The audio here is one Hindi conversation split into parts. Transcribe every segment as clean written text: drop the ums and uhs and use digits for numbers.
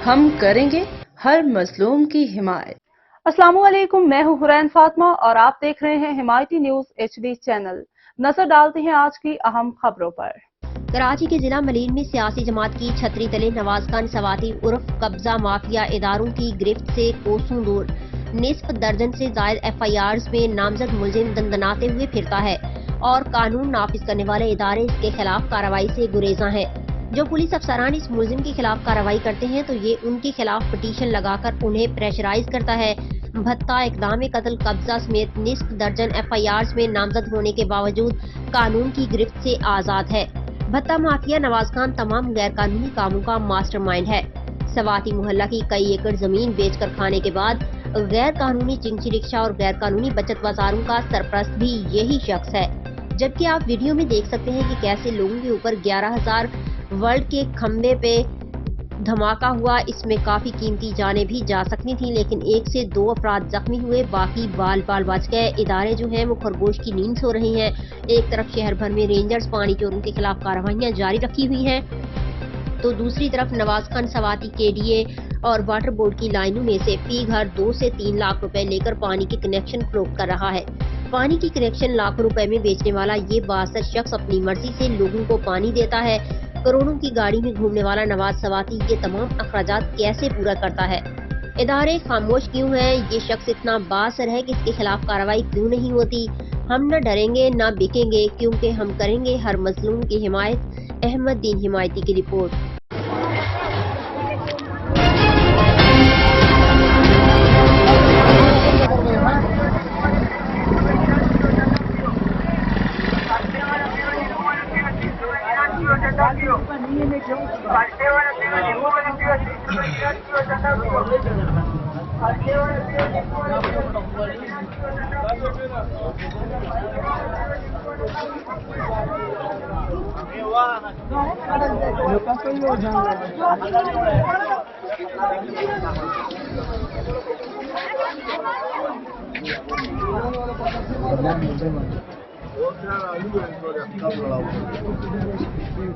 हम करेंगे हर मजलूम की हिमायत। अस्सलामुअलैकुम, मैं हूं हुरैन फातिमा और आप देख रहे हैं हिमायती न्यूज HD चैनल। नजर डालते हैं आज की अहम खबरों पर। कराची के जिला मलीन में सियासी जमात की छतरी तले नवाज खान सवाती उर्फ कब्जा माफिया इदारों की गिरफ्त से कोसों दूर निस्फ दर्जन से जायद FIRs में नामजद मुलजिम दंदनाते हुए फिरता है और कानून नाफिज करने वाले इदारे इसके खिलाफ कार्रवाई से गुरेजा है। जो पुलिस अफसरान इस मुलजिम के खिलाफ कार्रवाई करते हैं तो ये उनके खिलाफ पिटीशन लगाकर उन्हें प्रेशराइज करता है। भत्ता इकदाम कत्ल कब्जा समेत निस्फ दर्जन FIRs में नामजद होने के बावजूद कानून की गिरफ्त से आजाद है। भत्ता माफिया नवाज खान तमाम गैर कानूनी कामों का मास्टरमाइंड है। सवाती मोहल्ला की कई एकड़ जमीन बेचकर खाने के बाद गैर कानूनी चिंची रिक्शा और गैर कानूनी बचत बाजारों का सरपरस्त भी यही शख्स है। जबकि आप वीडियो में देख सकते हैं कि कैसे लोगों के ऊपर 11,000 वर्ल्ड के खंबे पे धमाका हुआ। इसमें काफी कीमती जानें भी जा सकती थी, लेकिन 1 से 2 अफराद जख्मी हुए, बाकी बाल बाल बच गए। इदारे जो हैं वो खरगोश की नींद सो रही हैं। एक तरफ शहर भर में रेंजर्स पानी चोरों के खिलाफ कार्रवाइयां जारी रखी हुई हैं, तो दूसरी तरफ नवाज खान सवाती KDA और वाटर बोर्ड की लाइनों में से फी घर 2 से 3 लाख रुपए लेकर पानी के कनेक्शन फरोख्त कर रहा है। पानी की कनेक्शन लाखों रुपए में बेचने वाला ये बासर शख्स अपनी मर्जी से लोगों को पानी देता है। करोड़ों की गाड़ी में घूमने वाला नवाज सवाती ये तमाम अखराजात कैसे पूरा करता है? इदारे खामोश क्यों हैं? ये शख्स इतना बासर है कि इसके खिलाफ कार्रवाई क्यों नहीं होती? हम न डरेंगे न बिकेंगे, क्योंकि हम करेंगे हर मजलूम की हिमायत। अहमद दीन हिमायती की रिपोर्ट।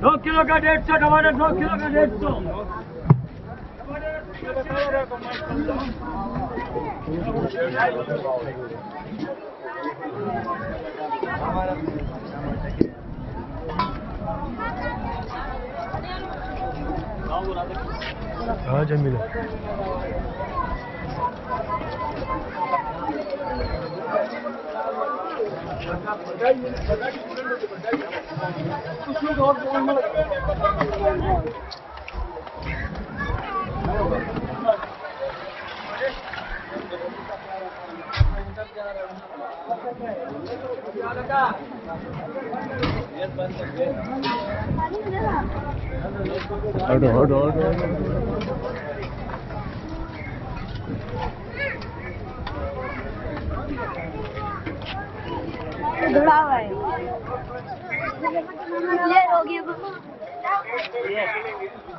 दो किलो का 150 टमाटर, 2 किलो का 150। हाँ जमीला धड़ा हुआ है ले रोगी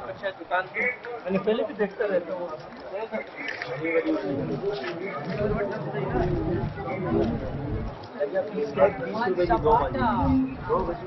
अच्छा दुकान मैंने पहले भी देखता रहता हूँ। ₹20 की 2 बजे